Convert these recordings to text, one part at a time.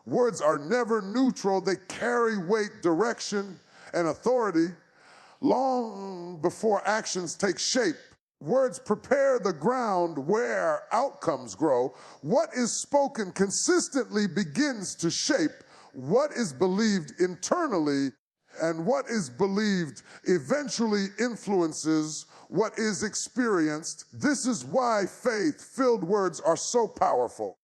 Words are never neutral. They carry weight, direction, and authority long before actions take shape. Words prepare the ground where outcomes grow. What is spoken consistently begins to shape what is believed internally, and what is believed eventually influences what is experienced. This is why faith-filled words are so powerful.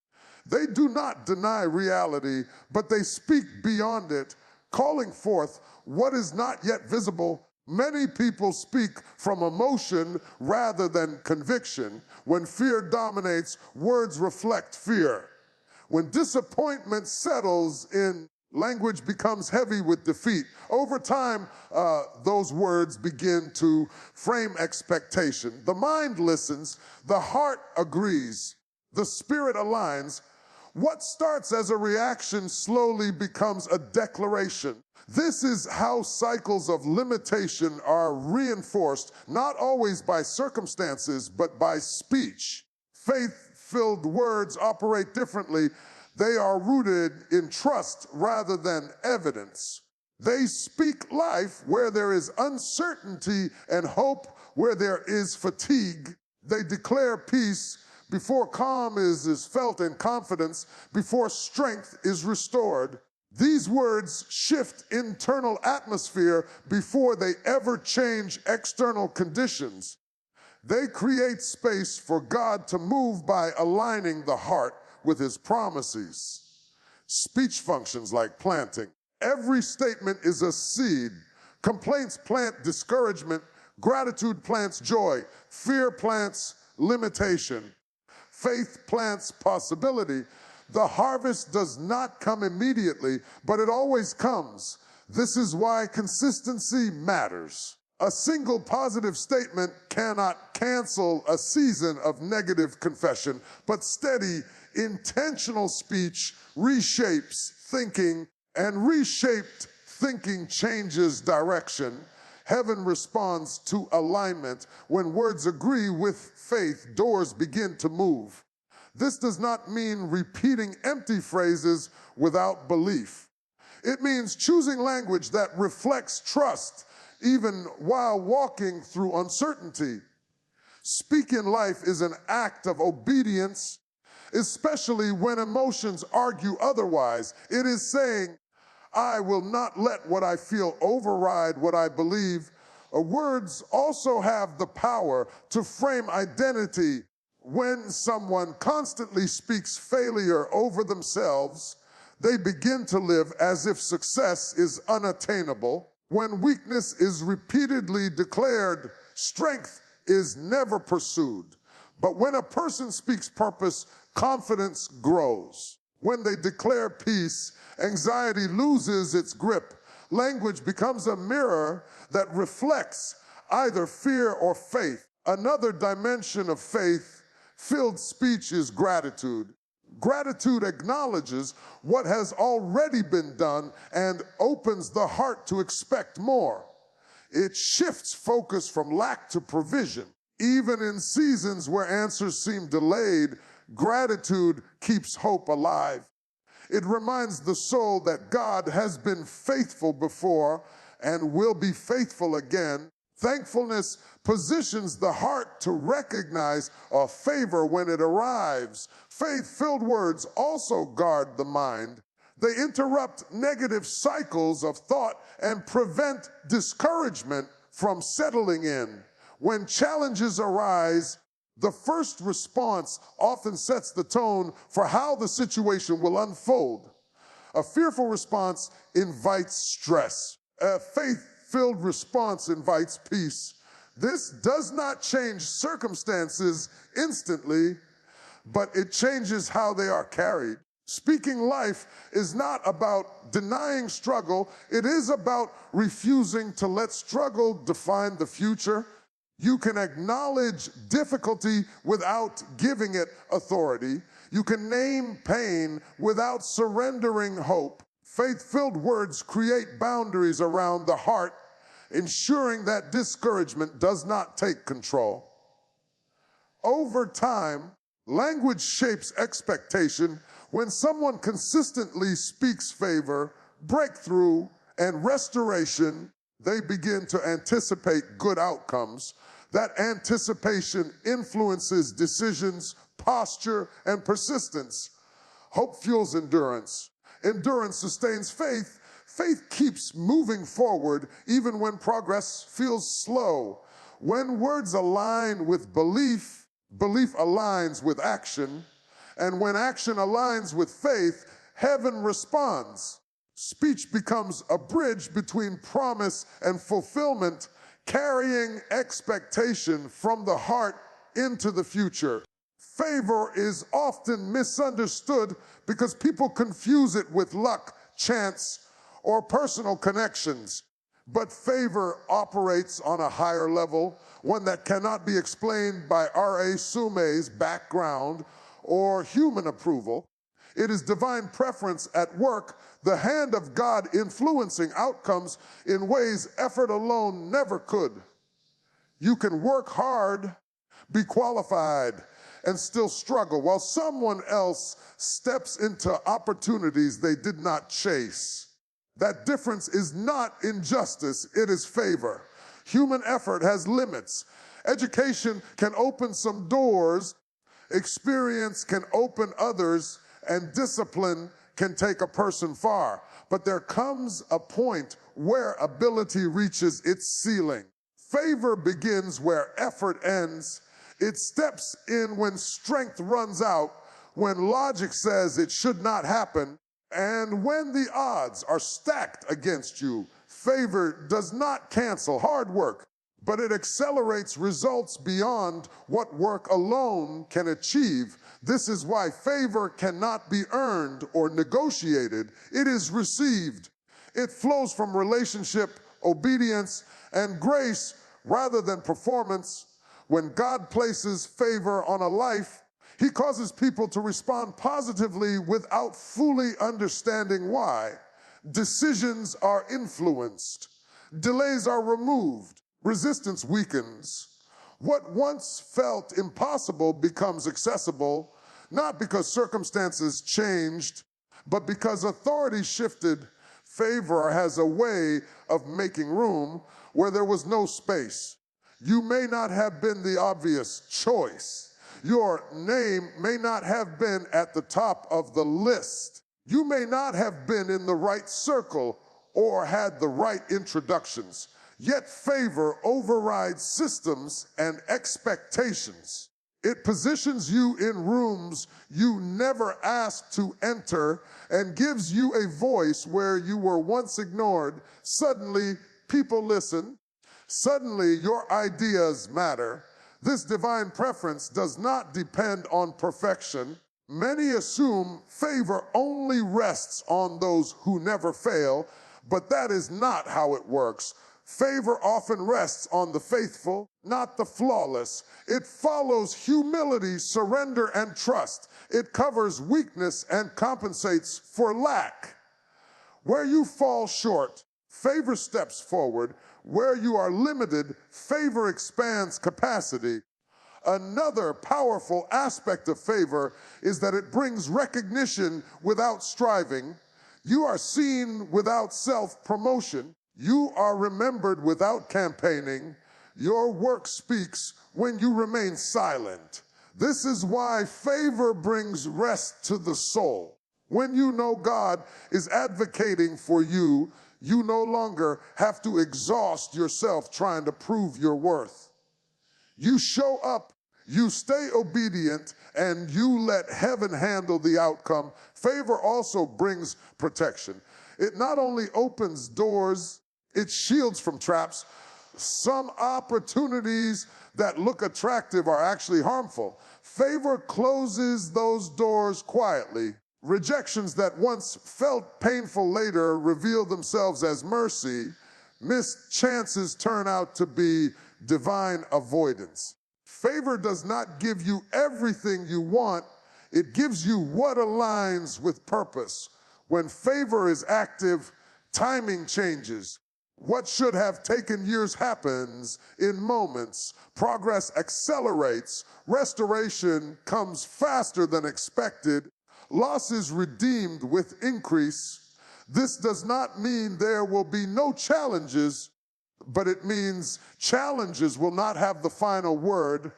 They do not deny reality, but they speak beyond it, calling forth what is not yet visible. Many people speak from emotion rather than conviction. When fear dominates, words reflect fear. When disappointment settles in, language becomes heavy with defeat. Over time, those words begin to frame expectation. The mind listens, the heart agrees, the spirit aligns. What starts as a reaction slowly becomes a declaration. This is how cycles of limitation are reinforced, not always by circumstances, but by speech. Faith-filled words operate differently. They are rooted in trust rather than evidence. They speak life where there is uncertainty and hope where there is fatigue. They declare peace before calm is felt and confidence before strength is restored. These words shift internal atmosphere before they ever change external conditions. They create space for God to move by aligning the heart with his promises. Speech functions like planting. Every statement is a seed. Complaints plant discouragement. Gratitude plants joy. Fear plants limitation. Faith plants possibility. The harvest does not come immediately, but it always comes. This is why consistency matters. A single positive statement cannot cancel a season of negative confession, but steady, intentional speech reshapes thinking, and reshaped thinking changes direction. Heaven responds to alignment. When words agree with faith, doors begin to move. This does not mean repeating empty phrases without belief. It means choosing language that reflects trust even while walking through uncertainty. Speaking life is an act of obedience, especially when emotions argue otherwise. It is saying, I will not let what I feel override what I believe. Words also have the power to frame identity. When someone constantly speaks failure over themselves, they begin to live as if success is unattainable. When weakness is repeatedly declared, strength is never pursued. But when a person speaks purpose, confidence grows. When they declare peace, anxiety loses its grip. Language becomes a mirror that reflects either fear or faith. Another dimension of faith-filled speech is gratitude. Gratitude acknowledges what has already been done and opens the heart to expect more. It shifts focus from lack to provision. Even in seasons where answers seem delayed, gratitude keeps hope alive. It reminds the soul that God has been faithful before and will be faithful again. Thankfulness positions the heart to recognize a favor when it arrives. Faith-filled words also guard the mind. They interrupt negative cycles of thought and prevent discouragement from settling in. When challenges arise, the first response often sets the tone for how the situation will unfold. A fearful response invites stress. A faith-filled response invites peace. This does not change circumstances instantly, but it changes how they are carried. Speaking life is not about denying struggle. It is about refusing to let struggle define the future. You can acknowledge difficulty without giving it authority. You can name pain without surrendering hope. Faith-filled words create boundaries around the heart, ensuring that discouragement does not take control. Over time, language shapes expectation. When someone consistently speaks favor, breakthrough, and restoration, they begin to anticipate good outcomes. That anticipation influences decisions, posture, and persistence. Hope fuels endurance. Endurance sustains faith. Faith keeps moving forward even when progress feels slow. When words align with belief, belief aligns with action. And when action aligns with faith, heaven responds. Speech becomes a bridge between promise and fulfillment, carrying expectation from the heart into the future. Favor is often misunderstood because people confuse it with luck, chance, or personal connections. But favor operates on a higher level, one that cannot be explained by R.A. Sume's background or human approval. It is divine preference at work, the hand of God influencing outcomes in ways effort alone never could. You can work hard, be qualified, and still struggle while someone else steps into opportunities they did not chase. That difference is not injustice, it is favor. Human effort has limits. Education can open some doors, experience can open others, and discipline can take a person far. But there comes a point where ability reaches its ceiling. Favor begins where effort ends. It steps in when strength runs out, when logic says it should not happen, and when the odds are stacked against you. Favor does not cancel hard work, but it accelerates results beyond what work alone can achieve. This is why favor cannot be earned or negotiated. It is received. It flows from relationship, obedience, and grace rather than performance. When God places favor on a life, He causes people to respond positively without fully understanding why. Decisions are influenced. Delays are removed. Resistance weakens. What once felt impossible becomes accessible, not because circumstances changed, but because authority shifted. Favor has a way of making room where there was no space. You may not have been the obvious choice. Your name may not have been at the top of the list. You may not have been in the right circle or had the right introductions. Yet favor overrides systems and expectations. It positions you in rooms you never asked to enter and gives you a voice where you were once ignored. Suddenly, people listen. Suddenly, your ideas matter. This divine preference does not depend on perfection. Many assume favor only rests on those who never fail, but that is not how it works. Favor often rests on the faithful, not the flawless. It follows humility, surrender, and trust. It covers weakness and compensates for lack. Where you fall short, favor steps forward. Where you are limited, favor expands capacity. Another powerful aspect of favor is that it brings recognition without striving. You are seen without self-promotion. You are remembered without campaigning. Your work speaks when you remain silent. This is why favor brings rest to the soul. When you know God is advocating for you, you no longer have to exhaust yourself trying to prove your worth. You show up, you stay obedient, and you let heaven handle the outcome. Favor also brings protection. It not only opens doors, it shields from traps. Some opportunities that look attractive are actually harmful. Favor closes those doors quietly. Rejections that once felt painful later reveal themselves as mercy. Missed chances turn out to be divine avoidance. Favor does not give you everything you want. It gives you what aligns with purpose. When favor is active, timing changes. What should have taken years happens in moments. Progress accelerates. Restoration comes faster than expected. Loss is redeemed with increase. This does not mean there will be no challenges, but it means challenges will not have the final word.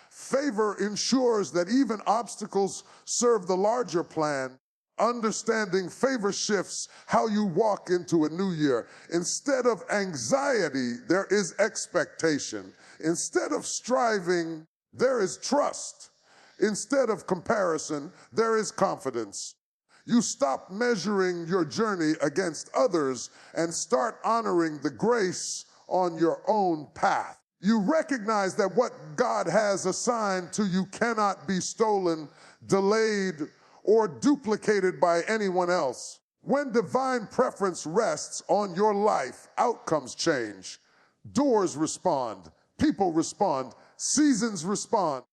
Favor ensures that even obstacles serve the larger plan. Understanding favor shifts how you walk into a new year. Instead of anxiety, there is expectation. Instead of striving, there is trust. Instead of comparison, there is confidence. You stop measuring your journey against others and start honoring the grace on your own path. You recognize that what God has assigned to you cannot be stolen, delayed, or duplicated by anyone else. When divine preference rests on your life, outcomes change. Doors respond, people respond, seasons respond.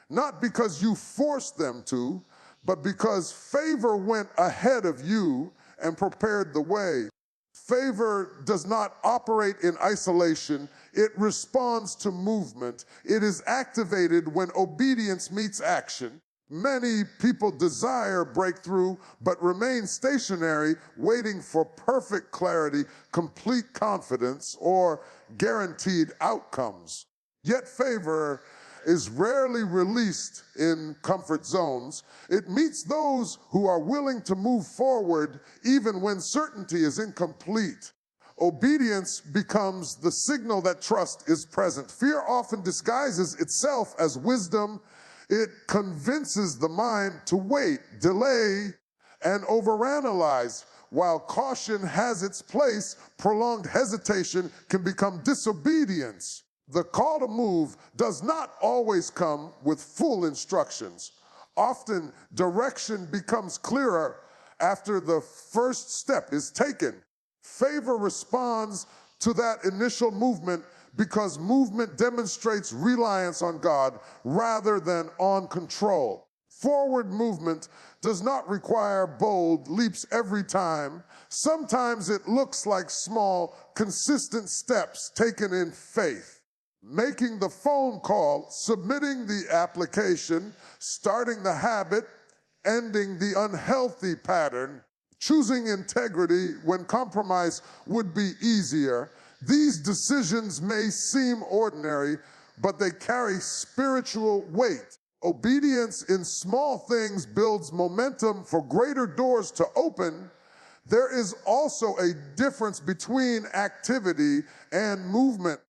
Not because you forced them to, but because favor went ahead of you and prepared the way. Favor does not operate in isolation. It responds to movement. It is activated when obedience meets action. Many people desire breakthrough, but remain stationary, waiting for perfect clarity, complete confidence, or guaranteed outcomes. Yet favor is rarely released in comfort zones. It meets those who are willing to move forward even when certainty is incomplete. Obedience becomes the signal that trust is present. Fear often disguises itself as wisdom. It convinces the mind to wait, delay, and overanalyze. While caution has its place, prolonged hesitation can become disobedience. The call to move does not always come with full instructions. Often, direction becomes clearer after the first step is taken. Favor responds to that initial movement because movement demonstrates reliance on God rather than on control. Forward movement does not require bold leaps every time. Sometimes it looks like small, consistent steps taken in faith. Making the phone call, submitting the application, starting the habit, ending the unhealthy pattern, choosing integrity when compromise would be easier. These decisions may seem ordinary, but they carry spiritual weight. Obedience in small things builds momentum for greater doors to open. There is also a difference between activity and movement.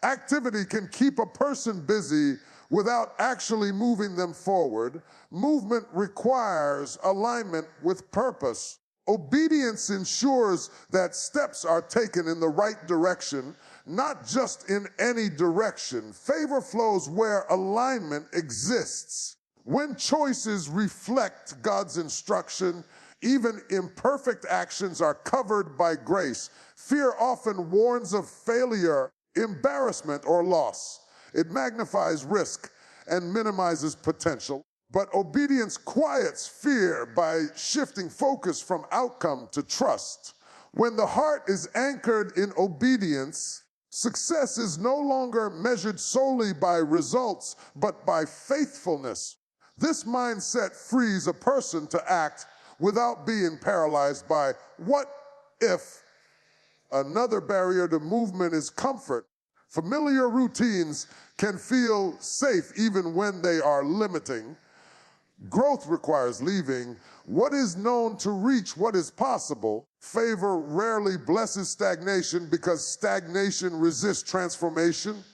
Activity can keep a person busy without actually moving them forward. Movement requires alignment with purpose. Obedience ensures that steps are taken in the right direction, not just in any direction. Favor flows where alignment exists. When choices reflect God's instruction, even imperfect actions are covered by grace. Fear often warns of failure, embarrassment, or loss. It magnifies risk and minimizes potential. But obedience quiets fear by shifting focus from outcome to trust. When the heart is anchored in obedience, success is no longer measured solely by results, but by faithfulness. This mindset frees a person to act without being paralyzed by what if. Another barrier to movement is comfort. Familiar routines can feel safe even when they are limiting. Growth requires leaving what is known to reach what is possible. Favor rarely blesses stagnation because stagnation resists transformation.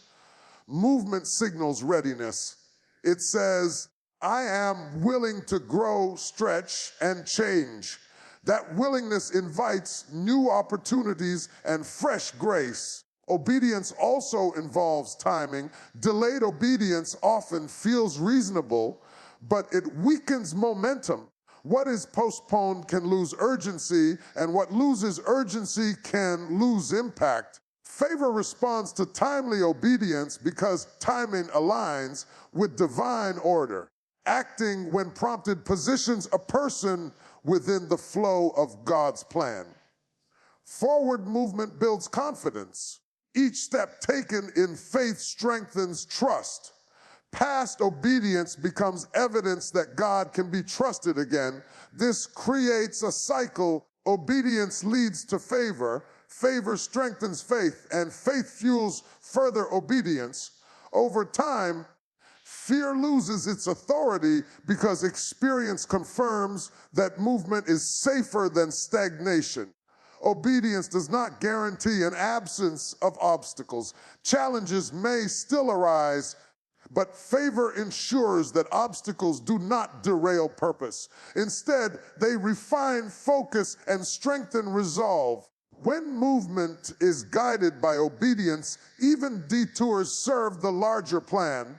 Movement signals readiness. It says, I am willing to grow, stretch, and change. That willingness invites new opportunities and fresh grace. Obedience also involves timing. Delayed obedience often feels reasonable, but it weakens momentum. What is postponed can lose urgency, and what loses urgency can lose impact. Favor responds to timely obedience because timing aligns with divine order. Acting when prompted positions a person within the flow of God's plan. Forward movement builds confidence. Each step taken in faith strengthens trust. Past obedience becomes evidence that God can be trusted again. This creates a cycle. Obedience leads to favor. Favor strengthens faith, and faith fuels further obedience. Over time, fear loses its authority because experience confirms that movement is safer than stagnation. Obedience does not guarantee an absence of obstacles. Challenges may still arise, but favor ensures that obstacles do not derail purpose. Instead, they refine focus and strengthen resolve. When movement is guided by obedience, even detours serve the larger plan.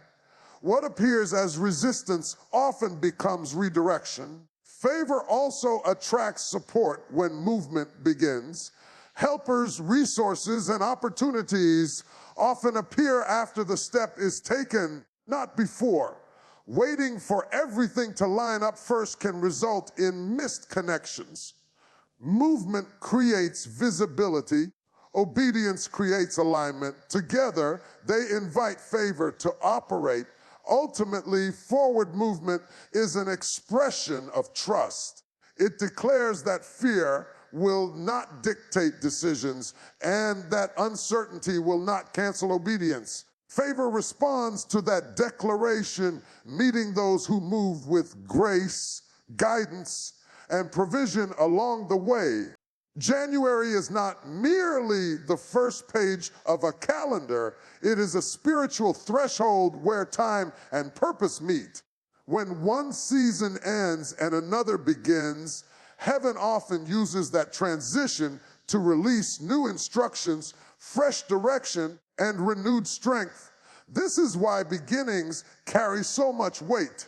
What appears as resistance often becomes redirection. Favor also attracts support when movement begins. Helpers, resources, and opportunities often appear after the step is taken, not before. Waiting for everything to line up first can result in missed connections. Movement creates visibility. Obedience creates alignment. Together, they invite favor to operate. Ultimately, forward movement is an expression of trust. It declares that fear will not dictate decisions and that uncertainty will not cancel obedience. Favor responds to that declaration, meeting those who move with grace, guidance, and provision along the way. January is not merely the first page of a calendar, it is a spiritual threshold where time and purpose meet. When one season ends and another begins, heaven often uses that transition to release new instructions, fresh direction, and renewed strength. This is why beginnings carry so much weight.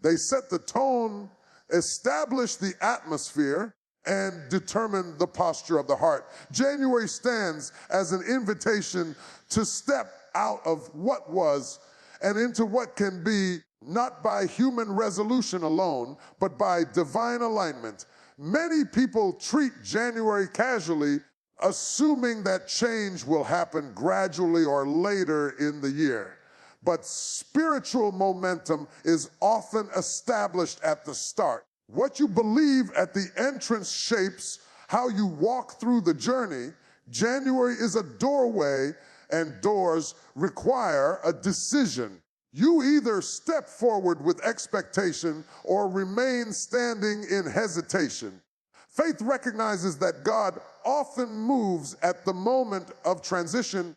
They set the tone, establish the atmosphere, and determine the posture of the heart. January stands as an invitation to step out of what was and into what can be, not by human resolution alone, but by divine alignment. Many people treat January casually, assuming that change will happen gradually or later in the year. But spiritual momentum is often established at the start. What you believe at the entrance shapes how you walk through the journey. January is a doorway, and doors require a decision. You either step forward with expectation or remain standing in hesitation. Faith recognizes that God often moves at the moment of transition,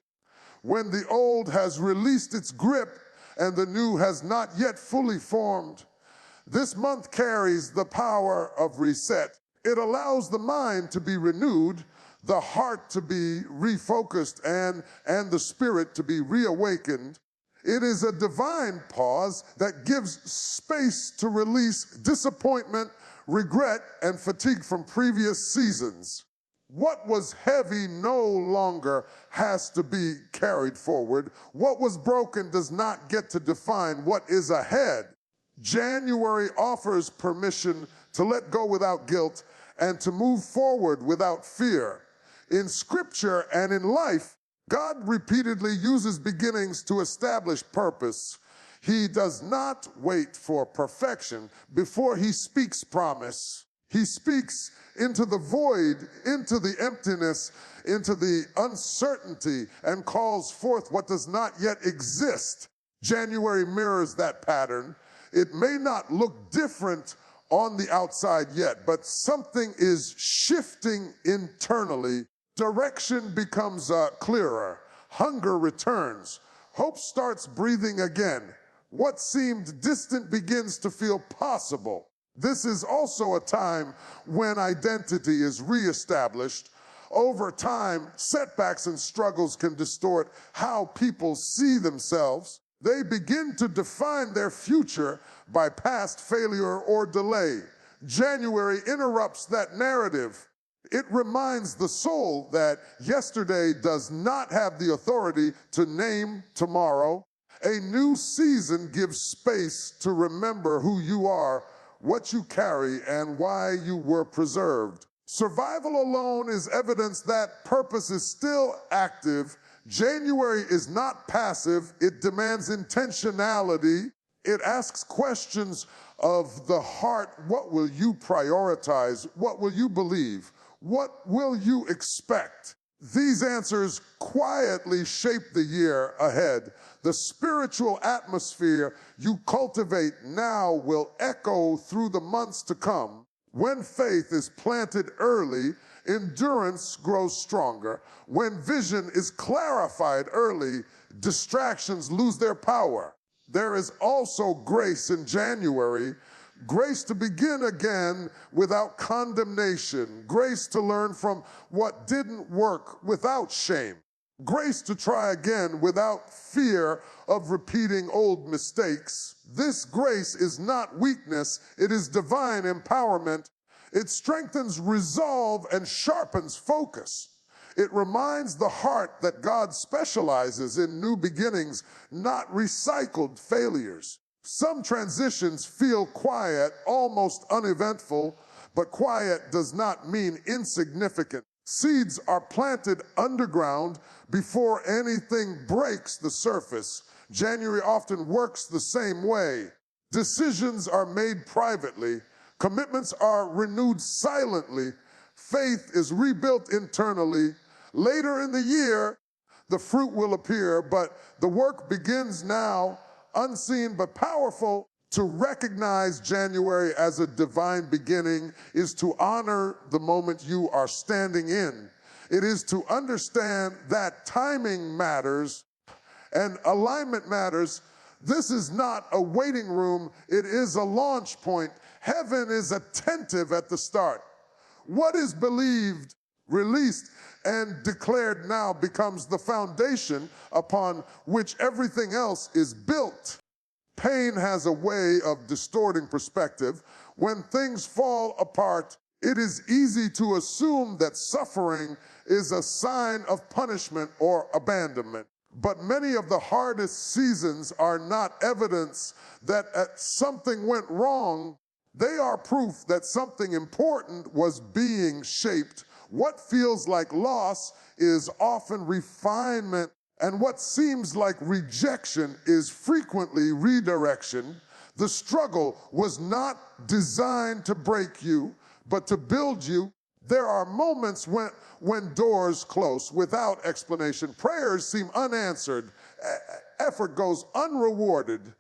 when the old has released its grip and the new has not yet fully formed. This month carries the power of reset. It allows the mind to be renewed, the heart to be refocused, and the spirit to be reawakened. It is a divine pause that gives space to release disappointment, regret, and fatigue from previous seasons. What was heavy no longer has to be carried forward. What was broken does not get to define what is ahead. January offers permission to let go without guilt and to move forward without fear. In Scripture and in life, God repeatedly uses beginnings to establish purpose. He does not wait for perfection before he speaks promise. He speaks into the void, into the emptiness, into the uncertainty, and calls forth what does not yet exist. January mirrors that pattern. It may not look different on the outside yet, but something is shifting internally. Direction becomes clearer. Hunger returns. Hope starts breathing again. What seemed distant begins to feel possible. This is also a time when identity is reestablished. Over time, setbacks and struggles can distort how people see themselves. They begin to define their future by past failure or delay. January interrupts that narrative. It reminds the soul that yesterday does not have the authority to name tomorrow. A new season gives space to remember who you are, what you carry, and why you were preserved. Survival alone is evidence that purpose is still active. January is not passive, it demands intentionality. It asks questions of the heart. What will you prioritize? What will you believe? What will you expect? These answers quietly shape the year ahead. The spiritual atmosphere you cultivate now will echo through the months to come. When faith is planted early, endurance grows stronger. When vision is clarified early, distractions lose their power. There is also grace in January, grace to begin again without condemnation, grace to learn from what didn't work without shame, grace to try again without fear of repeating old mistakes. This grace is not weakness, it is divine empowerment. It strengthens resolve and sharpens focus. It reminds the heart that God specializes in new beginnings, not recycled failures. Some transitions feel quiet, almost uneventful, but quiet does not mean insignificant. Seeds are planted underground before anything breaks the surface. January often works the same way. Decisions are made privately. Commitments are renewed silently. Faith is rebuilt internally. Later in the year, the fruit will appear, but the work begins now, unseen but powerful. To recognize January as a divine beginning is to honor the moment you are standing in. It is to understand that timing matters and alignment matters. This is not a waiting room, it is a launch point. Heaven is attentive at the start. What is believed, released, and declared now becomes the foundation upon which everything else is built. Pain has a way of distorting perspective. When things fall apart, it is easy to assume that suffering is a sign of punishment or abandonment. But many of the hardest seasons are not evidence that something went wrong. They are proof that something important was being shaped. What feels like loss is often refinement, and what seems like rejection is frequently redirection. The struggle was not designed to break you, but to build you. There are moments when doors close without explanation. Prayers seem unanswered. Effort goes unrewarded.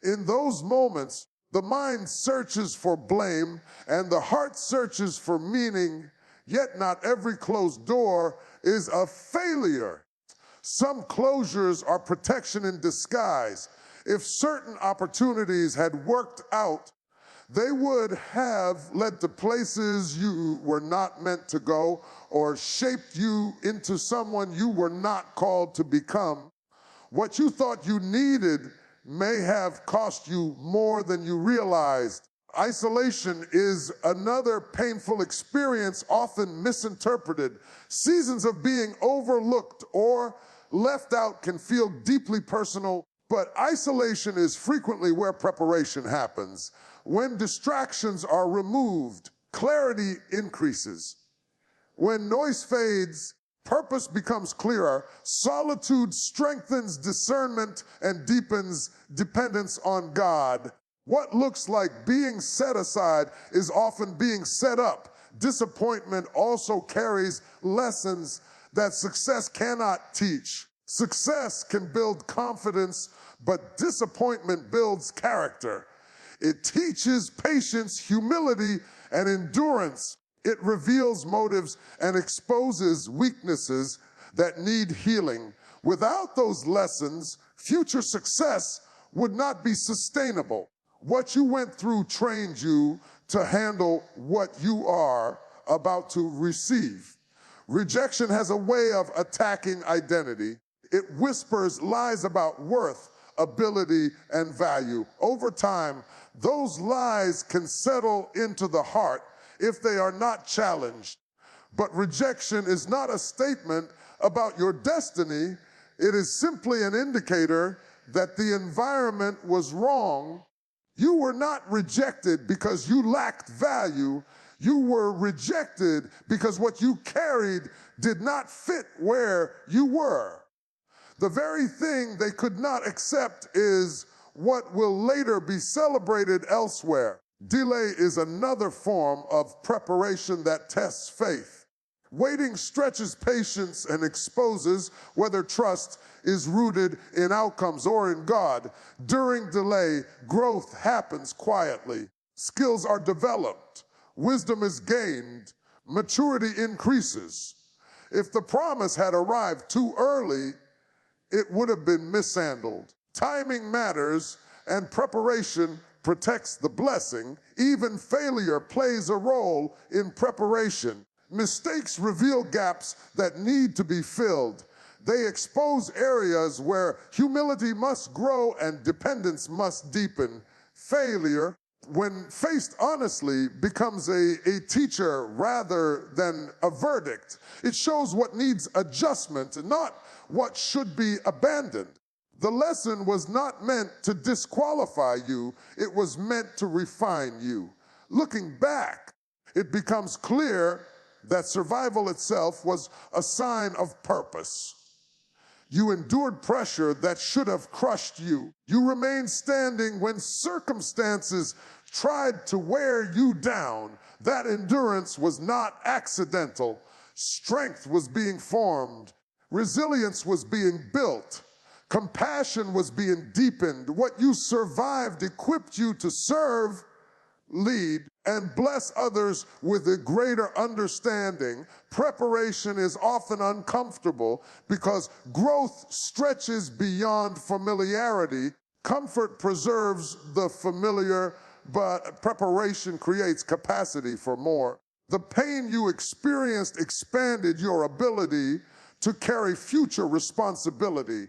In those moments, the mind searches for blame and the heart searches for meaning, yet not every closed door is a failure. Some closures are protection in disguise. If certain opportunities had worked out, they would have led to places you were not meant to go or shaped you into someone you were not called to become. What you thought you needed may have cost you more than you realized. Isolation is another painful experience, often misinterpreted. Seasons of being overlooked or left out can feel deeply personal, but isolation is frequently where preparation happens. When distractions are removed, clarity increases. When noise fades, purpose becomes clearer. Solitude strengthens discernment and deepens dependence on God. What looks like being set aside is often being set up. Disappointment also carries lessons that success cannot teach. Success can build confidence, but disappointment builds character. It teaches patience, humility, and endurance. It reveals motives and exposes weaknesses that need healing. Without those lessons, future success would not be sustainable. What you went through trained you to handle what you are about to receive. Rejection has a way of attacking identity. It whispers lies about worth, ability, and value. Over time, those lies can settle into the heart if they are not challenged. But rejection is not a statement about your destiny. It is simply an indicator that the environment was wrong. You were not rejected because you lacked value. You were rejected because what you carried did not fit where you were. The very thing they could not accept is what will later be celebrated elsewhere. Delay is another form of preparation that tests faith. Waiting stretches patience and exposes whether trust is rooted in outcomes or in God. During delay, growth happens quietly. Skills are developed. Wisdom is gained. Maturity increases. If the promise had arrived too early, it would have been mishandled. Timing matters, and preparation protects the blessing. Even failure plays a role in preparation. Mistakes reveal gaps that need to be filled. They expose areas where humility must grow and dependence must deepen. Failure, when faced honestly, becomes a teacher rather than a verdict. It shows what needs adjustment, not what should be abandoned. The lesson was not meant to disqualify you, it was meant to refine you. Looking back, it becomes clear that survival itself was a sign of purpose. You endured pressure that should have crushed you. You remained standing when circumstances tried to wear you down. That endurance was not accidental. Strength was being formed. Resilience was being built. Compassion was being deepened. What you survived equipped you to serve, lead, and bless others with a greater understanding. Preparation is often uncomfortable because growth stretches beyond familiarity. Comfort preserves the familiar, but preparation creates capacity for more. The pain you experienced expanded your ability to carry future responsibility.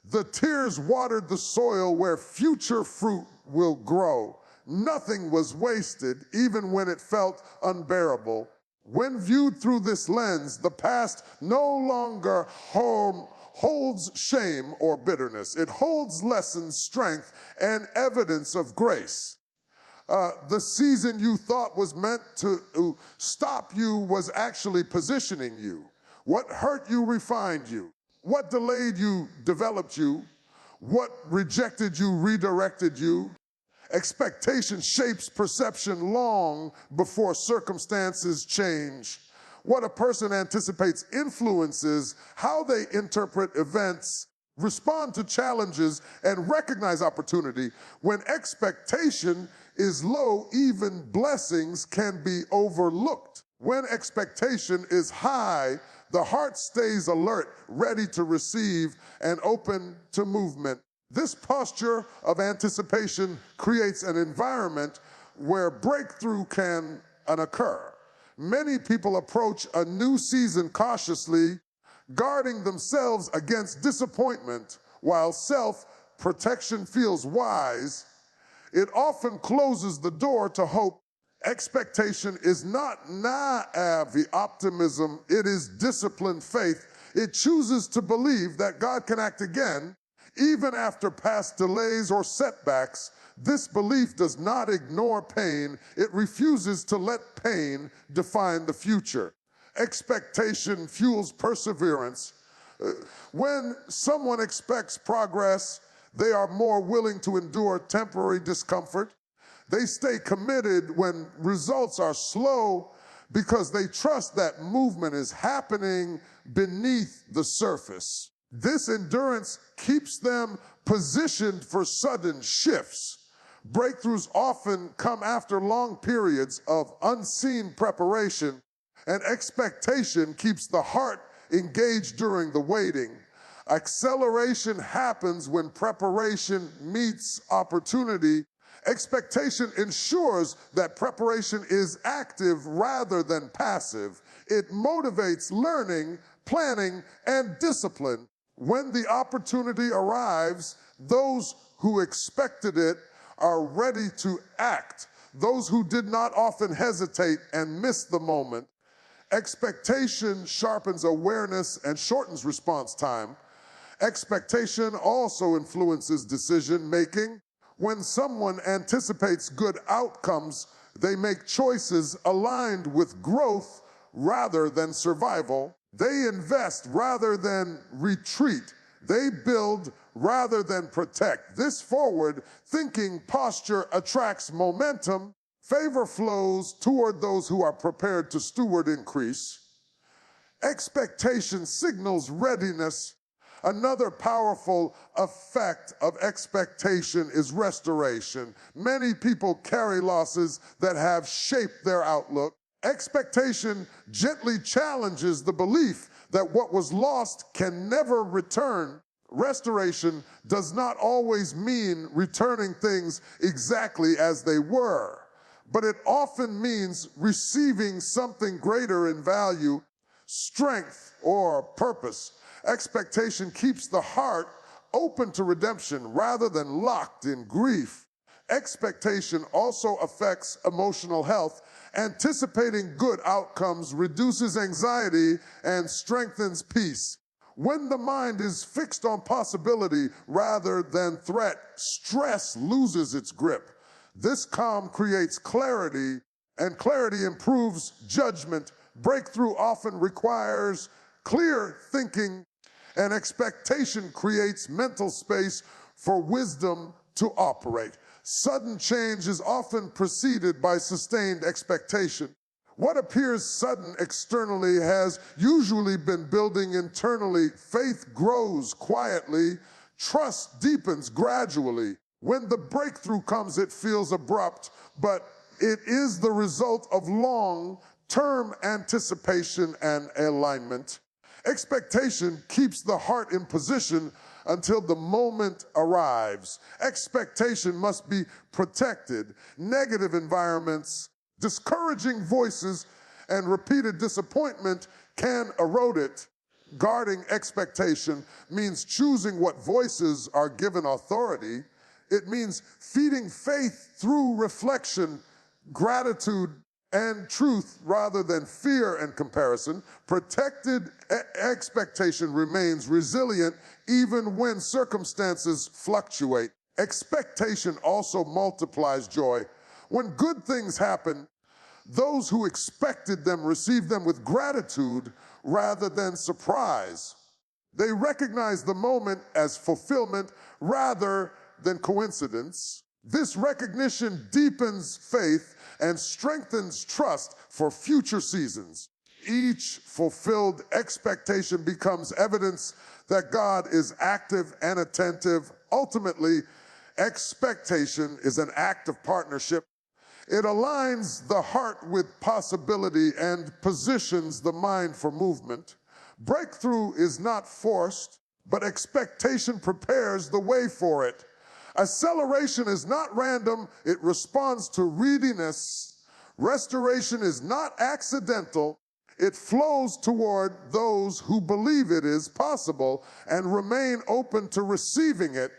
The tears watered the soil where future fruit will grow. Nothing was wasted, even when it felt unbearable. When viewed through this lens, the past no longer holds shame or bitterness. It holds lessons, strength, and evidence of grace. The season you thought was meant to stop you was actually positioning you. What hurt you refined you. What delayed you developed you. What rejected you redirected you. Expectation shapes perception long before circumstances change. What a person anticipates influences how they interpret events, respond to challenges, and recognize opportunity. When expectation is low, even blessings can be overlooked. When expectation is high, the heart stays alert, ready to receive and open to movement. This posture of anticipation creates an environment where breakthrough can occur. Many people approach a new season cautiously, guarding themselves against disappointment. While self-protection feels wise, it often closes the door to hope. Expectation is not naive optimism, it is disciplined faith. It chooses to believe that God can act again, even after past delays or setbacks. This belief does not ignore pain. It refuses to let pain define the future. Expectation fuels perseverance. When someone expects progress, they are more willing to endure temporary discomfort. They stay committed when results are slow because they trust that movement is happening beneath the surface. This endurance keeps them positioned for sudden shifts. Breakthroughs often come after long periods of unseen preparation, and expectation keeps the heart engaged during the waiting. Acceleration happens when preparation meets opportunity. Expectation ensures that preparation is active rather than passive. It motivates learning, planning, and discipline. When the opportunity arrives, those who expected it are ready to act. Those who did not often hesitate and miss the moment. Expectation sharpens awareness and shortens response time. Expectation also influences decision making. When someone anticipates good outcomes, they make choices aligned with growth rather than survival. They invest rather than retreat. They build rather than protect. This forward thinking posture attracts momentum. Favor flows toward those who are prepared to steward increase. Expectation signals readiness. Another powerful effect of expectation is restoration. Many people carry losses that have shaped their outlook. Expectation gently challenges the belief that what was lost can never return. Restoration does not always mean returning things exactly as they were, but it often means receiving something greater in value, strength, or purpose. Expectation keeps the heart open to redemption rather than locked in grief. Expectation also affects emotional health. Anticipating good outcomes reduces anxiety and strengthens peace. When the mind is fixed on possibility rather than threat, stress loses its grip. This calm creates clarity, and clarity improves judgment. Breakthrough often requires clear thinking, and expectation creates mental space for wisdom to operate. Sudden change is often preceded by sustained expectation. What appears sudden externally has usually been building internally. Faith grows quietly, trust deepens gradually. When the breakthrough comes, it feels abrupt, but it is the result of long-term anticipation and alignment. Expectation keeps the heart in position until the moment arrives. Expectation must be protected. Negative environments, discouraging voices, and repeated disappointment can erode it. Guarding expectation means choosing what voices are given authority. It means feeding faith through reflection, gratitude, and truth rather than fear and comparison. Protected expectation remains resilient even when circumstances fluctuate. Expectation also multiplies joy. When good things happen, those who expected them receive them with gratitude rather than surprise. They recognize the moment as fulfillment rather than coincidence. This recognition deepens faith and strengthens trust for future seasons. Each fulfilled expectation becomes evidence that God is active and attentive. Ultimately, expectation is an act of partnership. It aligns the heart with possibility and positions the mind for movement. Breakthrough is not forced, but expectation prepares the way for it. Acceleration is not random, it responds to readiness. Restoration is not accidental, it flows toward those who believe it is possible and remain open to receiving it.